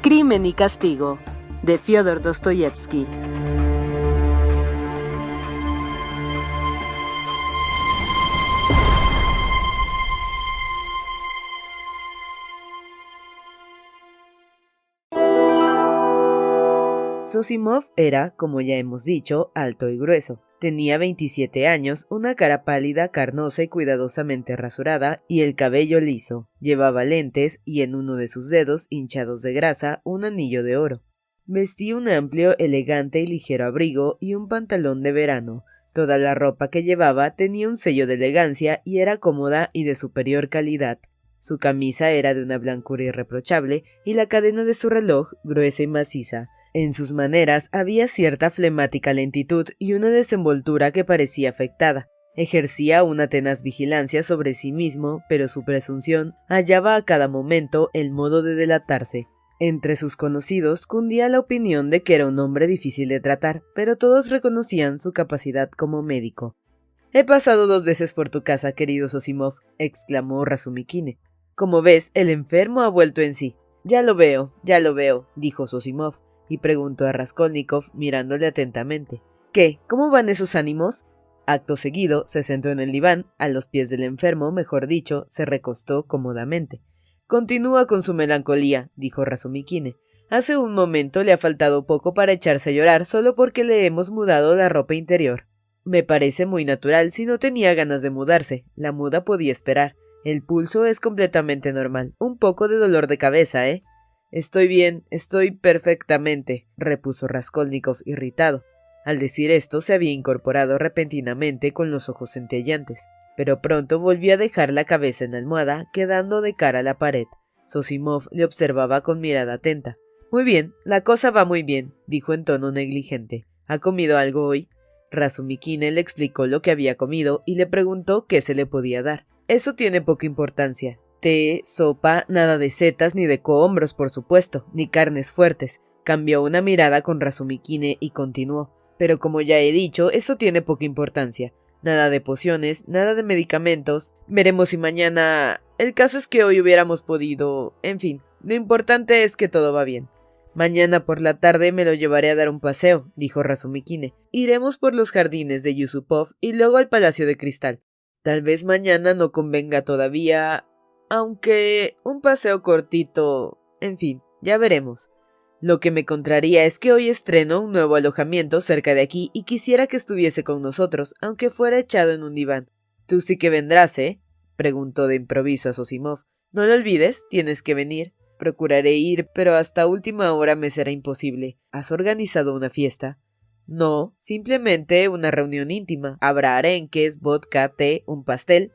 Crimen y castigo, de Fyodor Dostoyevsky. Zosimov era, como ya hemos dicho, alto y grueso. Tenía 27 años, una cara pálida, carnosa y cuidadosamente rasurada, y el cabello liso. Llevaba lentes y en uno de sus dedos, hinchados de grasa, un anillo de oro. Vestía un amplio, elegante y ligero abrigo y un pantalón de verano. Toda la ropa que llevaba tenía un sello de elegancia y era cómoda y de superior calidad. Su camisa era de una blancura irreprochable y la cadena de su reloj gruesa y maciza. En sus maneras había cierta flemática lentitud y una desenvoltura que parecía afectada. Ejercía una tenaz vigilancia sobre sí mismo, pero su presunción hallaba a cada momento el modo de delatarse. Entre sus conocidos cundía la opinión de que era un hombre difícil de tratar, pero todos reconocían su capacidad como médico. «He pasado 2 veces por tu casa, querido Zosimov», exclamó Razumikine. «Como ves, el enfermo ha vuelto en sí». Ya lo veo», dijo Zosimov, y preguntó a Raskolnikov mirándole atentamente. «¿Qué? ¿Cómo van esos ánimos?» Acto seguido, se sentó en el diván, a los pies del enfermo, mejor dicho, se recostó cómodamente. «Continúa con su melancolía», dijo Razumikine. «Hace un momento le ha faltado poco para echarse a llorar solo porque le hemos mudado la ropa interior. Me parece muy natural si no tenía ganas de mudarse. La muda podía esperar. El pulso es completamente normal. Un poco de dolor de cabeza, ¿eh?» «Estoy bien, estoy perfectamente», repuso Raskolnikov irritado. Al decir esto se había incorporado repentinamente con los ojos centelleantes, pero pronto volvió a dejar la cabeza en la almohada, quedando de cara a la pared. Zosimov le observaba con mirada atenta. «Muy bien, la cosa va muy bien», dijo en tono negligente. «¿Ha comido algo hoy?» Razumikine le explicó lo que había comido y le preguntó qué se le podía dar. «Eso tiene poca importancia. Té, sopa, nada de setas ni de cohombros, por supuesto, ni carnes fuertes». Cambió una mirada con Razumikine y continuó. «Pero como ya he dicho, eso tiene poca importancia. Nada de pociones, nada de medicamentos. Veremos si mañana... El caso es que hoy hubiéramos podido... En fin, lo importante es que todo va bien». «Mañana por la tarde me lo llevaré a dar un paseo», dijo Razumikine. «Iremos por los jardines de Yusupov y luego al Palacio de Cristal. Tal vez mañana no convenga todavía... Aunque un paseo cortito... En fin, ya veremos. Lo que me contraría es que hoy estreno un nuevo alojamiento cerca de aquí y quisiera que estuviese con nosotros, aunque fuera echado en un diván». «Tú sí que vendrás, ¿eh?», preguntó de improviso a Zosimov. «No lo olvides, tienes que venir». «Procuraré ir, pero hasta última hora me será imposible». «¿Has organizado una fiesta?» «No, simplemente una reunión íntima. Habrá arenques, vodka, té, un pastel».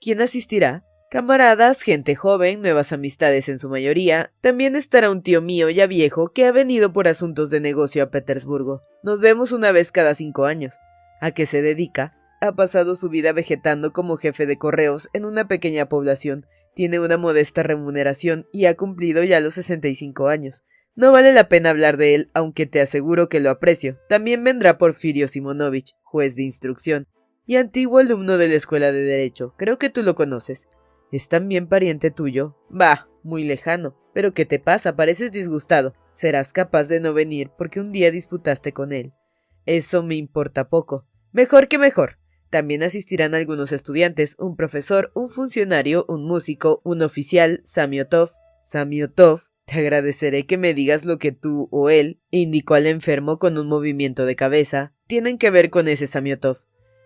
«¿Quién asistirá?» «Camaradas, gente joven, nuevas amistades en su mayoría. También estará un tío mío ya viejo que ha venido por asuntos de negocio a Petersburgo. Nos vemos una vez cada 5 años. ¿A qué se dedica?» «Ha pasado su vida vegetando como jefe de correos en una pequeña población. Tiene una modesta remuneración y ha cumplido ya los 65 años. No vale la pena hablar de él, aunque te aseguro que lo aprecio. También vendrá Porfirio Simonovich, juez de instrucción, y antiguo alumno de la Escuela de Derecho. Creo que tú lo conoces». «¿Es también pariente tuyo?» «Bah, muy lejano. Pero ¿qué te pasa? Pareces disgustado. Serás capaz de no venir porque un día disputaste con él». «Eso me importa poco». «Mejor que mejor. También asistirán algunos estudiantes, un profesor, un funcionario, un músico, un oficial, Samiotov». «Samiotov, te agradeceré que me digas lo que tú o él», indicó al enfermo con un movimiento de cabeza, «tienen que ver con ese Samiotov».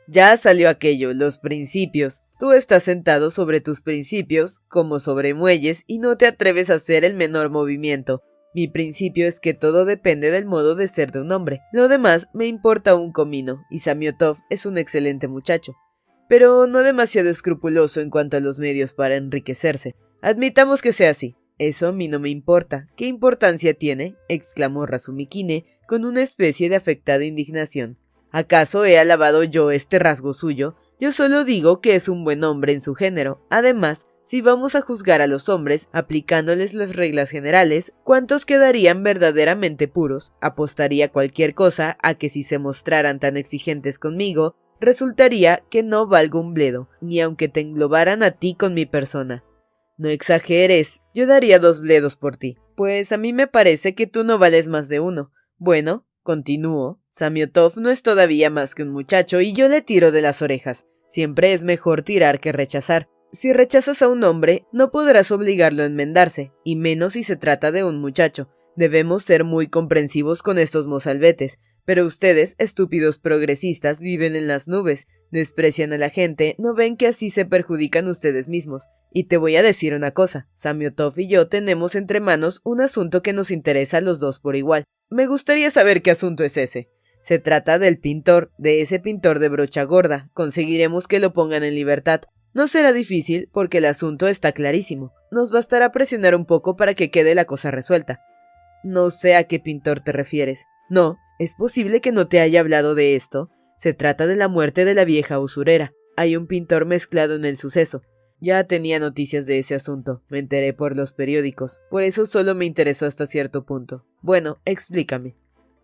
«Ya salió aquello, los principios. Tú estás sentado sobre tus principios, como sobre muelles, y no te atreves a hacer el menor movimiento. Mi principio es que todo depende del modo de ser de un hombre. Lo demás me importa un comino, y Samiotov es un excelente muchacho, pero no demasiado escrupuloso en cuanto a los medios para enriquecerse. Admitamos que sea así. Eso a mí no me importa. ¿Qué importancia tiene?», exclamó Razumikine con una especie de afectada indignación. «¿Acaso he alabado yo este rasgo suyo? Yo solo digo que es un buen hombre en su género. Además, si vamos a juzgar a los hombres aplicándoles las reglas generales, ¿cuántos quedarían verdaderamente puros? Apostaría cualquier cosa a que si se mostraran tan exigentes conmigo, resultaría que no valgo un bledo, ni aunque te englobaran a ti con mi persona». No exageres, yo daría 2 bledos por ti. Pues a mí me parece que tú no vales más de 1. Bueno, continúo. Samiotov no es todavía más que un muchacho y yo le tiro de las orejas. Siempre es mejor tirar que rechazar. Si rechazas a un hombre, no podrás obligarlo a enmendarse, y menos si se trata de un muchacho. Debemos ser muy comprensivos con estos mozalbetes, pero ustedes, estúpidos progresistas, viven en las nubes, desprecian a la gente, no ven que así se perjudican ustedes mismos. Y te voy a decir una cosa, Samiotov y yo tenemos entre manos un asunto que nos interesa a los dos por igual. Me gustaría saber qué asunto es ese. Se trata del pintor, de ese pintor de brocha gorda. Conseguiremos que lo pongan en libertad. No será difícil porque el asunto está clarísimo. Nos bastará presionar un poco para que quede la cosa resuelta. No sé a qué pintor te refieres. No, es posible que no te haya hablado de esto. Se trata de la muerte de la vieja usurera. Hay un pintor mezclado en el suceso. Ya tenía noticias de ese asunto. Me enteré por los periódicos. Por eso solo me interesó hasta cierto punto. Bueno, explícame.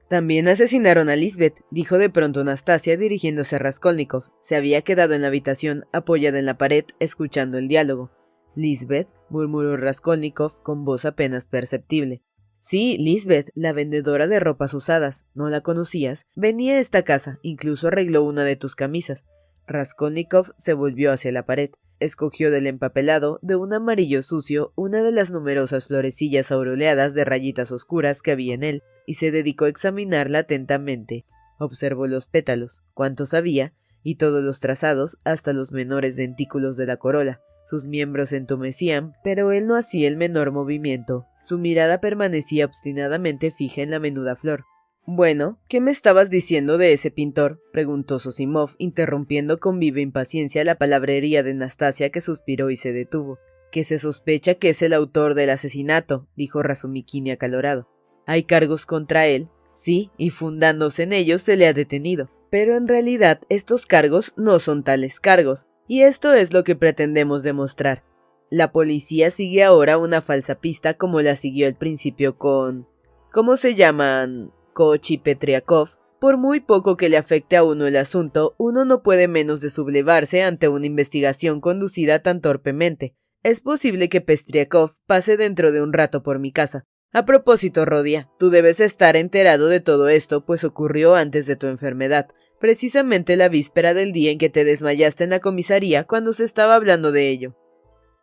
También asesinaron a Lisbeth, dijo de pronto Anastasia dirigiéndose a Raskolnikov. Se había quedado en la habitación, apoyada en la pared, escuchando el diálogo. «¿Lisbeth?», murmuró Raskolnikov con voz apenas perceptible. «Sí, Lisbeth, la vendedora de ropas usadas. ¿No la conocías? Venía a esta casa, incluso arregló una de tus camisas». Raskolnikov se volvió hacia la pared. Escogió del empapelado, de un amarillo sucio, una de las numerosas florecillas aureoladas de rayitas oscuras que había en él, y se dedicó a examinarla atentamente. Observó los pétalos, cuántos había, y todos los trazados, hasta los menores dentículos de la corola. Sus miembros se entumecían, pero él no hacía el menor movimiento. Su mirada permanecía obstinadamente fija en la menuda flor. «Bueno, ¿qué me estabas diciendo de ese pintor?», preguntó Zosimov, interrumpiendo con viva impaciencia la palabrería de Anastasia, que suspiró y se detuvo. «Que se sospecha que es el autor del asesinato», dijo Razumikine acalorado. «Hay cargos contra él». «Sí, y fundándose en ellos se le ha detenido. Pero en realidad estos cargos no son tales cargos, y esto es lo que pretendemos demostrar. La policía sigue ahora una falsa pista como la siguió al principio con... ¿Cómo se llaman? Koch y Petriakov. Por muy poco que le afecte a uno el asunto, uno no puede menos de sublevarse ante una investigación conducida tan torpemente. Es posible que Petriakov pase dentro de un rato por mi casa. A propósito, Rodia, tú debes estar enterado de todo esto, pues ocurrió antes de tu enfermedad, precisamente la víspera del día en que te desmayaste en la comisaría cuando se estaba hablando de ello.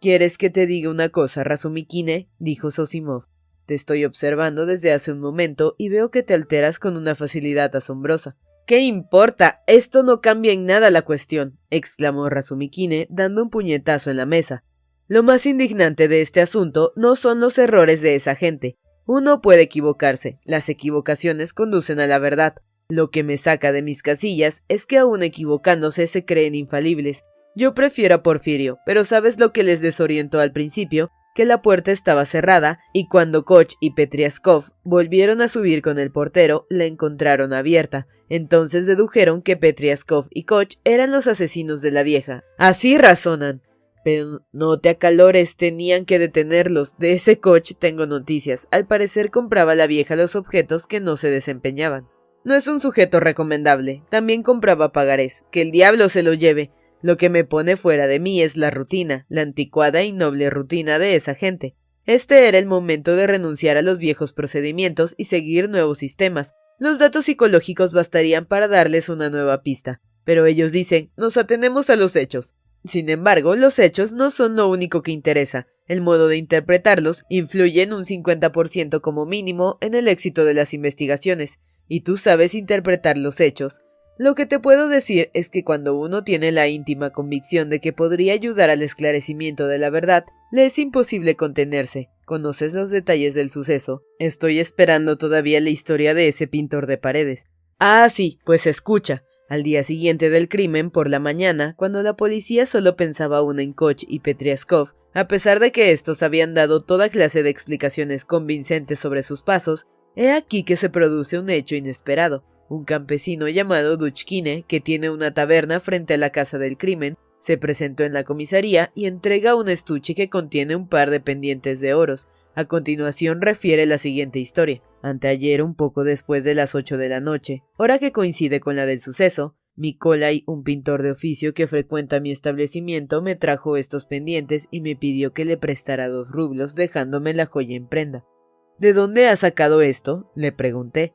«¿Quieres que te diga una cosa, Razumikine?», dijo Zosimov. «Te estoy observando desde hace un momento y veo que te alteras con una facilidad asombrosa». «¿Qué importa? Esto no cambia en nada la cuestión», exclamó Razumikine, dando un puñetazo en la mesa. «Lo más indignante de este asunto no son los errores de esa gente. Uno puede equivocarse, las equivocaciones conducen a la verdad. Lo que me saca de mis casillas es que aún equivocándose se creen infalibles. Yo prefiero a Porfirio, pero ¿sabes lo que les desorientó al principio? Que la puerta estaba cerrada, y cuando Koch y Petriaskov volvieron a subir con el portero, la encontraron abierta. Entonces dedujeron que Petriaskov y Koch eran los asesinos de la vieja. Así razonan. Pero no te acalores, tenían que detenerlos. De ese Koch tengo noticias. Al parecer compraba a la vieja los objetos que no se desempeñaban. No es un sujeto recomendable. También compraba pagarés. Que el diablo se lo lleve. Lo que me pone fuera de mí es la rutina, la anticuada y noble rutina de esa gente. Este era el momento de renunciar a los viejos procedimientos y seguir nuevos sistemas. Los datos psicológicos bastarían para darles una nueva pista. Pero ellos dicen, nos atenemos a los hechos. Sin embargo, los hechos no son lo único que interesa. El modo de interpretarlos influye en un 50% como mínimo en el éxito de las investigaciones. Y tú sabes interpretar los hechos. Lo que te puedo decir es que cuando uno tiene la íntima convicción de que podría ayudar al esclarecimiento de la verdad, le es imposible contenerse. ¿Conoces los detalles del suceso? Estoy esperando todavía la historia de ese pintor de paredes. Ah, sí, pues escucha. Al día siguiente del crimen, por la mañana, cuando la policía solo pensaba aún en Koch y Petriaskov, a pesar de que estos habían dado toda clase de explicaciones convincentes sobre sus pasos, he aquí que se produce un hecho inesperado. Un campesino llamado Duchkine, que tiene una taberna frente a la casa del crimen, se presentó en la comisaría y entrega un estuche que contiene un par de pendientes de oros. A continuación refiere la siguiente historia. Anteayer, un poco después de las 8 de la noche, hora que coincide con la del suceso, Mikolai, un pintor de oficio que frecuenta mi establecimiento, me trajo estos pendientes y me pidió que le prestara 2 rublos dejándome la joya en prenda. ¿De dónde ha sacado esto?, le pregunté.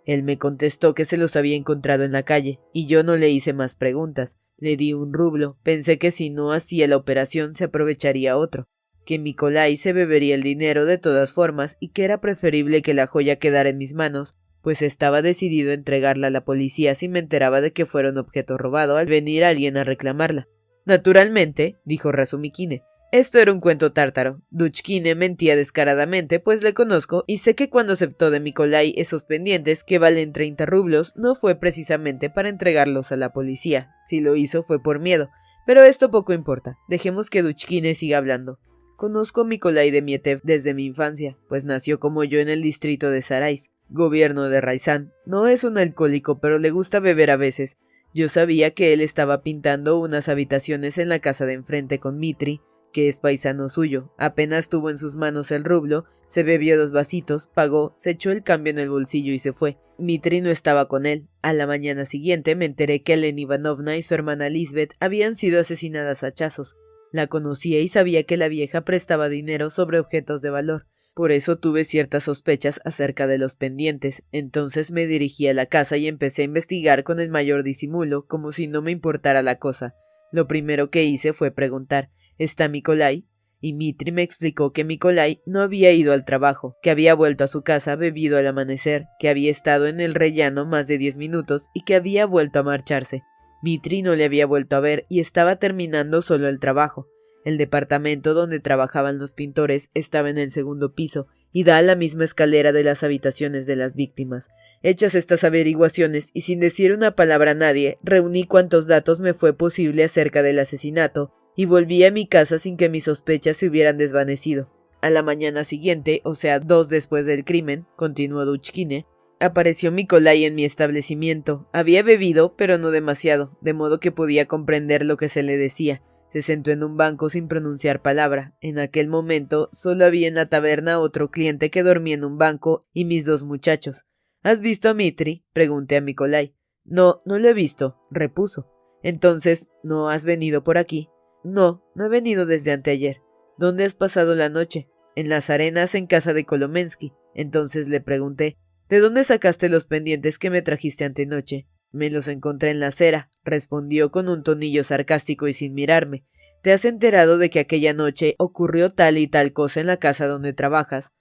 Él me contestó que se los había encontrado en la calle, y yo no le hice más preguntas. Le di 1 rublo, pensé que si no hacía la operación se aprovecharía otro, que Mikolai se bebería el dinero de todas formas y que era preferible que la joya quedara en mis manos, pues estaba decidido a entregarla a la policía si me enteraba de que fuera un objeto robado al venir alguien a reclamarla. Naturalmente, dijo Razumikine, esto era un cuento tártaro. Duchkine mentía descaradamente, pues le conozco y sé que cuando aceptó de Mikolai esos pendientes, que valen 30 rublos, no fue precisamente para entregarlos a la policía. Si lo hizo fue por miedo. Pero esto poco importa. Dejemos que Duchkine siga hablando. Conozco a Mikolai Demietev desde mi infancia, pues nació como yo en el distrito de Sarais, gobierno de Raizán. No es un alcohólico, pero le gusta beber a veces. Yo sabía que él estaba pintando unas habitaciones en la casa de enfrente con Mitri, que es paisano suyo. Apenas tuvo en sus manos el rublo, se bebió 2 vasitos, pagó, se echó el cambio en el bolsillo y se fue. Mitri no estaba con él. A la mañana siguiente me enteré que Elena Ivanovna y su hermana Lisbeth habían sido asesinadas a hachazos. La conocía y sabía que la vieja prestaba dinero sobre objetos de valor. Por eso tuve ciertas sospechas acerca de los pendientes. Entonces me dirigí a la casa y empecé a investigar con el mayor disimulo, como si no me importara la cosa. Lo primero que hice fue preguntar: ¿está Mikolai? Y Mitri me explicó que Mikolai no había ido al trabajo, que había vuelto a su casa bebido al amanecer, que había estado en el rellano más de 10 minutos y que había vuelto a marcharse. Mitri no le había vuelto a ver y estaba terminando solo el trabajo. El departamento donde trabajaban los pintores estaba en el 2.º piso y da a la misma escalera de las habitaciones de las víctimas. Hechas estas averiguaciones y sin decir una palabra a nadie, reuní cuantos datos me fue posible acerca del asesinato y volví a mi casa sin que mis sospechas se hubieran desvanecido. A la mañana siguiente, o sea, 2 después del crimen, continuó Duchkine, apareció Mikolai en mi establecimiento. Había bebido, pero no demasiado, de modo que podía comprender lo que se le decía. Se sentó en un banco sin pronunciar palabra. En aquel momento solo había en la taberna otro cliente que dormía en un banco y mis 2 muchachos. ¿Has visto a Mitri?, pregunté a Mikolai. No, no lo he visto, repuso. Entonces, ¿no has venido por aquí? No, no he venido desde anteayer. ¿Dónde has pasado la noche? En las arenas en casa de Kolomensky. Entonces le pregunté: ¿de dónde sacaste los pendientes que me trajiste antenoche? Me los encontré en la acera, respondió con un tonillo sarcástico y sin mirarme. ¿Te has enterado de que aquella noche ocurrió tal y tal cosa en la casa donde trabajas?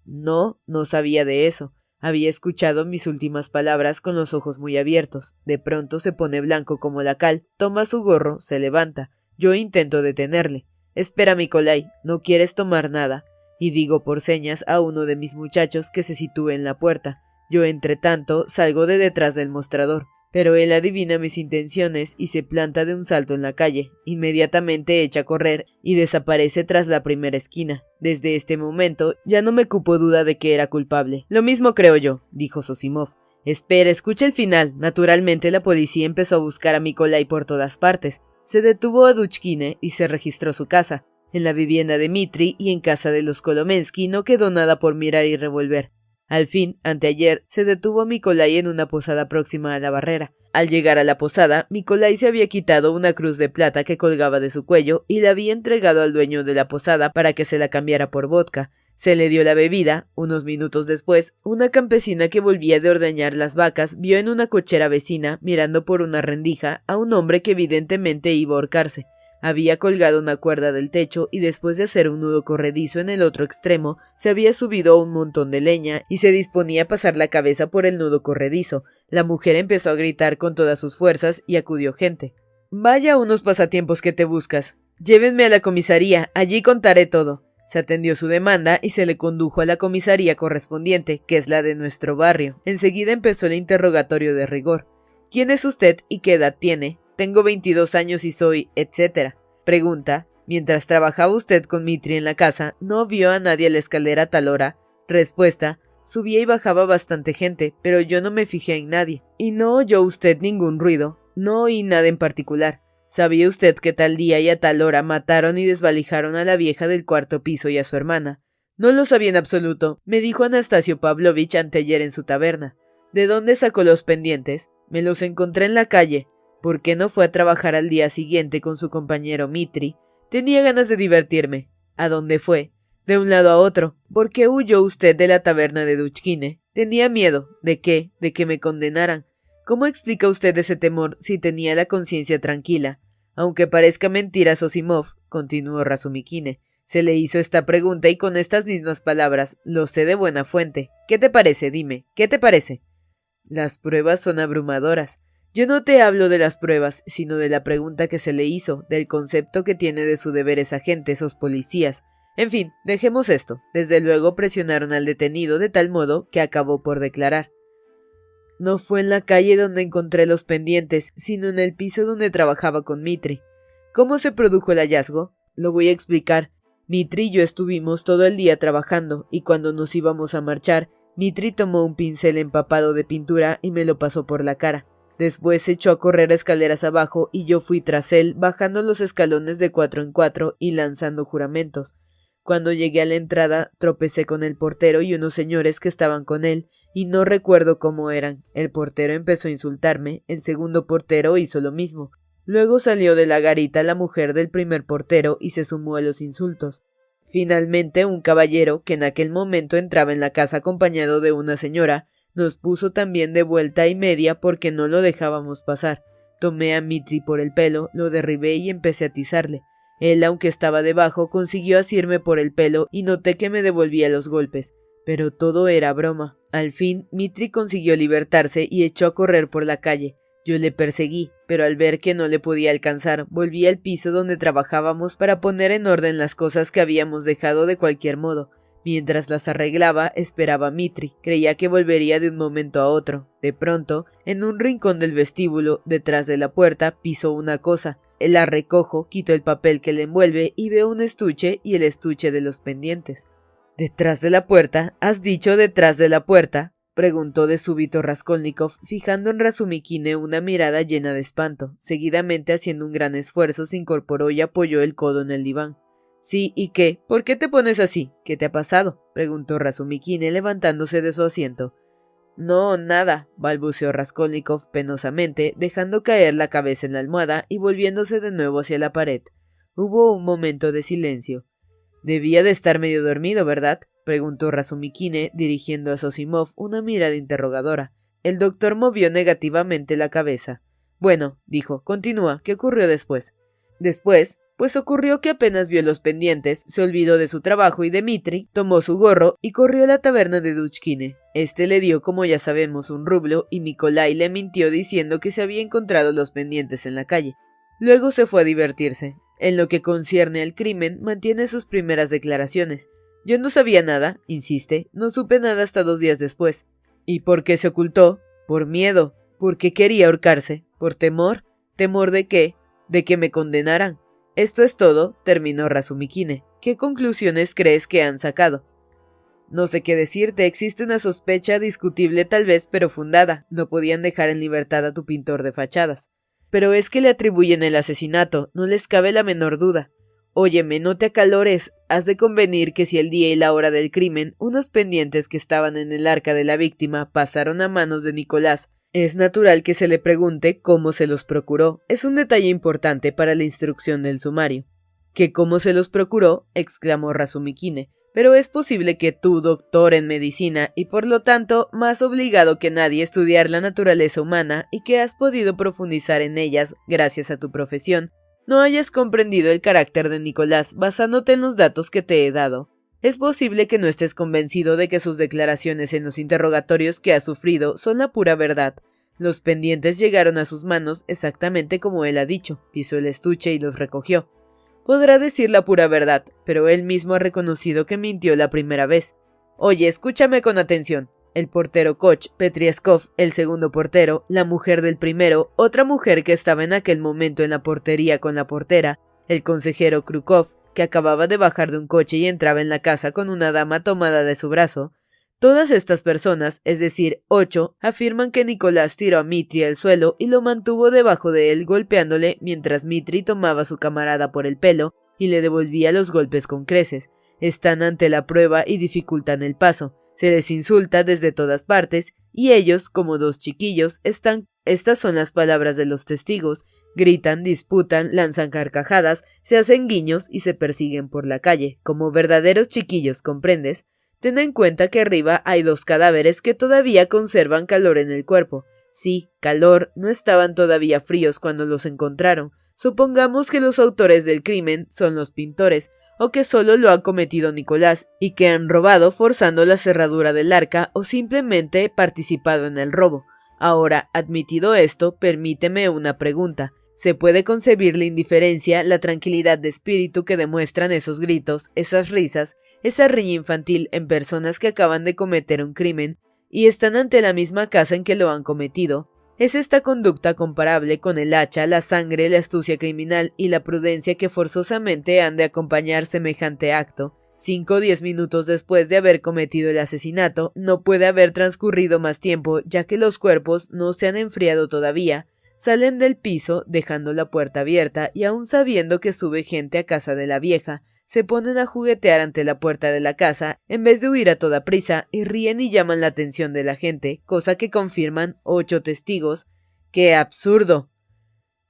No, no sabía de eso. Había escuchado mis últimas palabras con los ojos muy abiertos. De pronto se pone blanco como la cal, toma su gorro, se levanta. Yo intento detenerle. Espera, Mikolai, ¿no quieres tomar nada? Y digo por señas a uno de mis muchachos que se sitúe en la puerta. Yo, entre tanto, salgo de detrás del mostrador, pero él adivina mis intenciones y se planta de un salto en la calle. Inmediatamente echa a correr y desaparece tras la primera esquina. Desde este momento ya no me cupo duda de que era culpable. Lo mismo creo yo, dijo Zosimov. Espera, escucha el final. Naturalmente la policía empezó a buscar a Mikolai por todas partes. Se detuvo a Duchkine y se registró su casa. En la vivienda de Mitri y en casa de los Kolomensky no quedó nada por mirar y revolver. Al fin, anteayer, se detuvo a Mikolai en una posada próxima a la barrera. Al llegar a la posada, Mikolai se había quitado una cruz de plata que colgaba de su cuello y la había entregado al dueño de la posada para que se la cambiara por vodka. Se le dio la bebida. Unos minutos después, una campesina que volvía de ordeñar las vacas vio en una cochera vecina, mirando por una rendija, a un hombre que evidentemente iba a ahorcarse. Había colgado una cuerda del techo y después de hacer un nudo corredizo en el otro extremo, se había subido a un montón de leña y se disponía a pasar la cabeza por el nudo corredizo. La mujer empezó a gritar con todas sus fuerzas y acudió gente. «Vaya unos pasatiempos que te buscas. Llévenme a la comisaría, allí contaré todo». Se atendió su demanda y se le condujo a la comisaría correspondiente, que es la de nuestro barrio. Enseguida empezó el interrogatorio de rigor. «¿Quién es usted y qué edad tiene? Tengo 22 años y soy, etcétera». Pregunta: «Mientras trabajaba usted con Mitri en la casa, ¿no vio a nadie a la escalera a tal hora?» Respuesta: «Subía y bajaba bastante gente, pero yo no me fijé en nadie». «¿Y no oyó usted ningún ruido?» «No oí nada en particular». «¿Sabía usted que tal día y a tal hora mataron y desvalijaron a la vieja del 4.º piso y a su hermana?» «No lo sabía en absoluto. Me dijo Anastasio Pavlovich anteayer en su taberna». «¿De dónde sacó los pendientes?» Me los encontré en la calle. ¿Por qué no fue a trabajar al día siguiente con su compañero Mitri? Tenía ganas de divertirme. ¿A dónde fue? De un lado a otro. ¿Por qué huyó usted de la taberna de Duchkine? Tenía miedo. ¿De qué? De que me condenaran. ¿Cómo explica usted ese temor si tenía la conciencia tranquila? Aunque parezca mentira, Zosimov, continuó Razumikine, se le hizo esta pregunta y con estas mismas palabras, lo sé de buena fuente. ¿Qué te parece? Dime, ¿qué te parece? Las pruebas son abrumadoras. Yo no te hablo de las pruebas, sino de la pregunta que se le hizo, del concepto que tiene de su deber esa gente, esos policías. En fin, dejemos esto. Desde luego presionaron al detenido de tal modo que acabó por declarar. No fue en la calle donde encontré los pendientes, sino en el piso donde trabajaba con Mitri. ¿Cómo se produjo el hallazgo? Lo voy a explicar. Mitri y yo estuvimos todo el día trabajando, y cuando nos íbamos a marchar, Mitri tomó un pincel empapado de pintura y me lo pasó por la cara. Después se echó a correr escaleras abajo y yo fui tras él, bajando los escalones de 4 en 4 y lanzando juramentos. Cuando llegué a la entrada, tropecé con el portero y unos señores que estaban con él, y no recuerdo cómo eran. El portero empezó a insultarme, el segundo portero hizo lo mismo. Luego salió de la garita la mujer del primer portero y se sumó a los insultos. Finalmente, un caballero, que en aquel momento entraba en la casa acompañado de una señora, nos puso también de vuelta y media porque no lo dejábamos pasar. Tomé a Mitri por el pelo, lo derribé y empecé a atizarle. Él, aunque estaba debajo, consiguió asirme por el pelo y noté que me devolvía los golpes. Pero todo era broma. Al fin, Mitri consiguió libertarse y echó a correr por la calle. Yo le perseguí, pero al ver que no le podía alcanzar, volví al piso donde trabajábamos para poner en orden las cosas que habíamos dejado de cualquier modo. Mientras las arreglaba, esperaba a Mitri. Creía que volvería de un momento a otro. De pronto, en un rincón del vestíbulo, detrás de la puerta, pisó una cosa. La recojo, quito el papel que le envuelve y veo un estuche y el estuche de los pendientes. ¿Detrás de la puerta? ¿Has dicho detrás de la puerta? Preguntó de súbito Raskolnikov, fijando en Razumikine una mirada llena de espanto. Seguidamente, haciendo un gran esfuerzo, se incorporó y apoyó el codo en el diván. Sí, ¿y qué? ¿Por qué te pones así? ¿Qué te ha pasado? Preguntó Razumikine levantándose de su asiento. No, nada, balbuceó Raskolnikov penosamente, dejando caer la cabeza en la almohada y volviéndose de nuevo hacia la pared. Hubo un momento de silencio. Debía de estar medio dormido, ¿verdad? Preguntó Razumikine, dirigiendo a Zosimov una mirada interrogadora. El doctor movió negativamente la cabeza. Bueno, dijo, continúa, ¿qué ocurrió después? Después, pues ocurrió que apenas vio los pendientes, se olvidó de su trabajo y de Mitri, tomó su gorro y corrió a la taberna de Duchkine. Este le dio, como ya sabemos, un rublo y Nikolai le mintió diciendo que se había encontrado los pendientes en la calle. Luego se fue a divertirse. En lo que concierne al crimen, mantiene sus primeras declaraciones. Yo no sabía nada, insiste, no supe nada hasta 2 días después. ¿Y por qué se ocultó? Por miedo. ¿Porque quería ahorcarse? ¿Por temor? ¿Temor de qué? De que me condenaran. Esto es todo, terminó Razumikine. ¿Qué conclusiones crees que han sacado? No sé qué decirte, existe una sospecha discutible tal vez, pero fundada. No podían dejar en libertad a tu pintor de fachadas. Pero es que le atribuyen el asesinato, no les cabe la menor duda. Óyeme, no te acalores, has de convenir que si el día y la hora del crimen, unos pendientes que estaban en el arca de la víctima pasaron a manos de Nicolás, es natural que se le pregunte cómo se los procuró. Es un detalle importante para la instrucción del sumario. ¿Que cómo se los procuró? Exclamó Razumikine. Pero es posible que tú, doctor en medicina, y por lo tanto más obligado que nadie a estudiar la naturaleza humana y que has podido profundizar en ellas gracias a tu profesión, no hayas comprendido el carácter de Nicolás basándote en los datos que te he dado. Es posible que no estés convencido de que sus declaraciones en los interrogatorios que ha sufrido son la pura verdad. Los pendientes llegaron a sus manos exactamente como él ha dicho, pisó el estuche y los recogió. Podrá decir la pura verdad, pero él mismo ha reconocido que mintió la primera vez. Oye, escúchame con atención. El portero Koch, Petriaskov, el segundo portero, la mujer del primero, otra mujer que estaba en aquel momento en la portería con la portera, el consejero Krukov, que acababa de bajar de un coche y entraba en la casa con una dama tomada de su brazo. Todas estas personas, es decir, 8, afirman que Nicolás tiró a Mitri al suelo y lo mantuvo debajo de él golpeándole mientras Mitri tomaba a su camarada por el pelo y le devolvía los golpes con creces. Están ante la prueba y dificultan el paso. Se les insulta desde todas partes y ellos, como 2 chiquillos, están estas son las palabras de los testigos. Gritan, disputan, lanzan carcajadas, se hacen guiños y se persiguen por la calle, como verdaderos chiquillos, ¿comprendes? Ten en cuenta que arriba hay 2 cadáveres que todavía conservan calor en el cuerpo. Sí, calor, no estaban todavía fríos cuando los encontraron. Supongamos que los autores del crimen son los pintores, o que solo lo ha cometido Nicolás, y que han robado forzando la cerradura del arca o simplemente participado en el robo. Ahora, admitido esto, permíteme una pregunta. ¿Se puede concebir la indiferencia, la tranquilidad de espíritu que demuestran esos gritos, esas risas, esa riña infantil en personas que acaban de cometer un crimen y están ante la misma casa en que lo han cometido? ¿Es esta conducta comparable con el hacha, la sangre, la astucia criminal y la prudencia que forzosamente han de acompañar semejante acto? 5 o 10 minutos después de haber cometido el asesinato, no puede haber transcurrido más tiempo, ya que los cuerpos no se han enfriado todavía. Salen del piso, dejando la puerta abierta, y aún sabiendo que sube gente a casa de la vieja, se ponen a juguetear ante la puerta de la casa, en vez de huir a toda prisa, y ríen y llaman la atención de la gente, cosa que confirman 8 testigos. ¡Qué absurdo!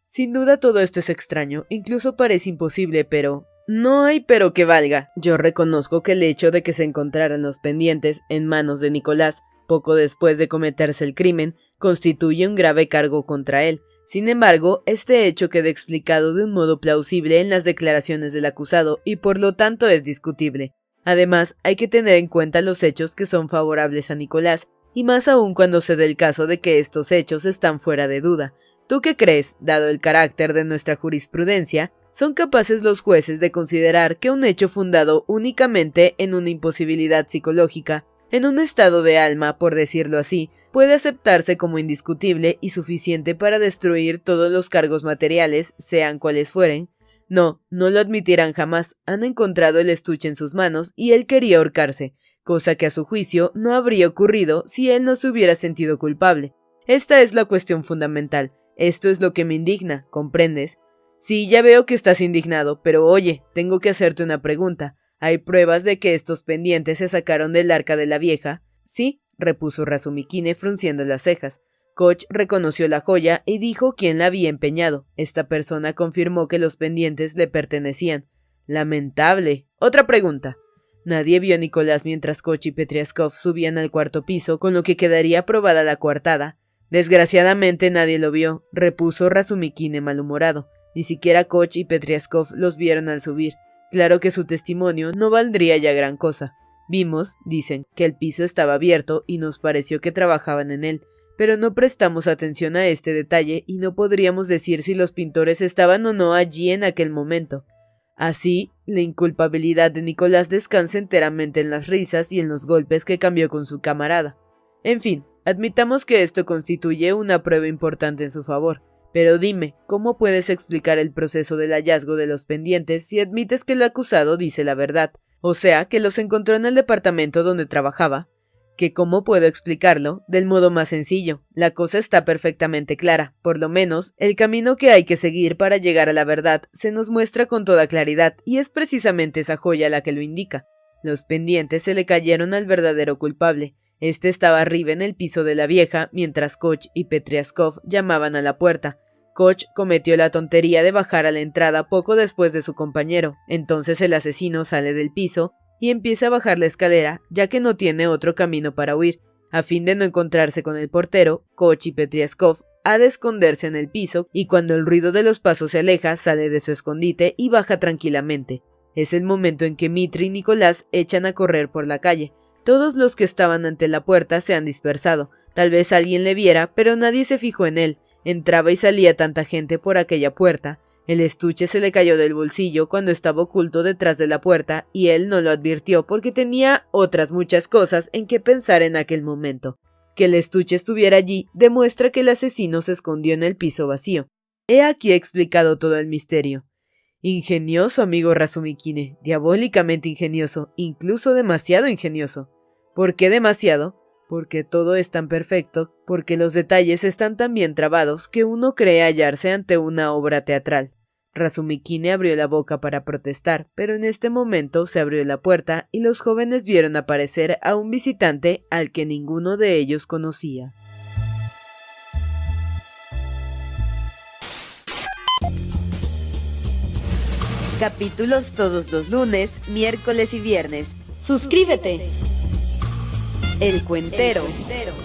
Sin duda todo esto es extraño, incluso parece imposible, pero... No hay pero que valga. Yo reconozco que el hecho de que se encontraran los pendientes en manos de Nicolás, poco después de cometerse el crimen, constituye un grave cargo contra él. Sin embargo, este hecho queda explicado de un modo plausible en las declaraciones del acusado y por lo tanto es discutible. Además, hay que tener en cuenta los hechos que son favorables a Nicolás, y más aún cuando se dé el caso de que estos hechos están fuera de duda. ¿Tú qué crees, dado el carácter de nuestra jurisprudencia? ¿Son capaces los jueces de considerar que un hecho fundado únicamente en una imposibilidad psicológica, en un estado de alma, por decirlo así, puede aceptarse como indiscutible y suficiente para destruir todos los cargos materiales, sean cuales fueren? No, no lo admitirán jamás. Han encontrado el estuche en sus manos y él quería ahorcarse, cosa que a su juicio no habría ocurrido si él no se hubiera sentido culpable. Esta es la cuestión fundamental. Esto es lo que me indigna, ¿comprendes? Sí, ya veo que estás indignado, pero oye, tengo que hacerte una pregunta. ¿Hay pruebas de que estos pendientes se sacaron del arca de la vieja? Sí, repuso Razumikine frunciendo las cejas. Koch reconoció la joya y dijo quién la había empeñado. Esta persona confirmó que los pendientes le pertenecían. Lamentable. Otra pregunta. Nadie vio a Nicolás mientras Koch y Petriaskov subían al 4º piso, con lo que quedaría probada la coartada. Desgraciadamente nadie lo vio, repuso Razumikine malhumorado. Ni siquiera Koch y Petriaskov los vieron al subir. Claro que su testimonio no valdría ya gran cosa. Vimos, dicen, que el piso estaba abierto y nos pareció que trabajaban en él, pero no prestamos atención a este detalle y no podríamos decir si los pintores estaban o no allí en aquel momento. Así, la inculpabilidad de Nicolás descansa enteramente en las risas y en los golpes que cambió con su camarada. En fin, admitamos que esto constituye una prueba importante en su favor. Pero dime, ¿cómo puedes explicar el proceso del hallazgo de los pendientes si admites que el acusado dice la verdad? O sea, que los encontró en el departamento donde trabajaba. ¿Que cómo puedo explicarlo? Del modo más sencillo. La cosa está perfectamente clara. Por lo menos, el camino que hay que seguir para llegar a la verdad se nos muestra con toda claridad, y es precisamente esa joya la que lo indica. Los pendientes se le cayeron al verdadero culpable. Este estaba arriba en el piso de la vieja, mientras Koch y Petriaskov llamaban a la puerta. Koch cometió la tontería de bajar a la entrada poco después de su compañero. Entonces el asesino sale del piso y empieza a bajar la escalera, ya que no tiene otro camino para huir. A fin de no encontrarse con el portero, Koch y Petriaskov ha de esconderse en el piso, y cuando el ruido de los pasos se aleja, sale de su escondite y baja tranquilamente. Es el momento en que Mitri y Nicolás echan a correr por la calle. Todos los que estaban ante la puerta se han dispersado. Tal vez alguien le viera, pero nadie se fijó en él. Entraba y salía tanta gente por aquella puerta. El estuche se le cayó del bolsillo cuando estaba oculto detrás de la puerta, y él no lo advirtió porque tenía otras muchas cosas en que pensar en aquel momento. Que el estuche estuviera allí demuestra que el asesino se escondió en el piso vacío. He aquí explicado todo el misterio. Ingenioso, amigo Razumikine, diabólicamente ingenioso, incluso demasiado ingenioso. ¿Por qué demasiado? Porque todo es tan perfecto, porque los detalles están tan bien trabados que uno cree hallarse ante una obra teatral. Razumikine abrió la boca para protestar, pero en este momento se abrió la puerta y los jóvenes vieron aparecer a un visitante al que ninguno de ellos conocía. Capítulos todos los lunes, miércoles y viernes. ¡Suscríbete! El Cuentero,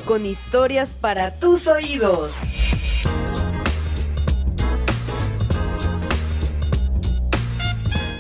con historias para tus oídos.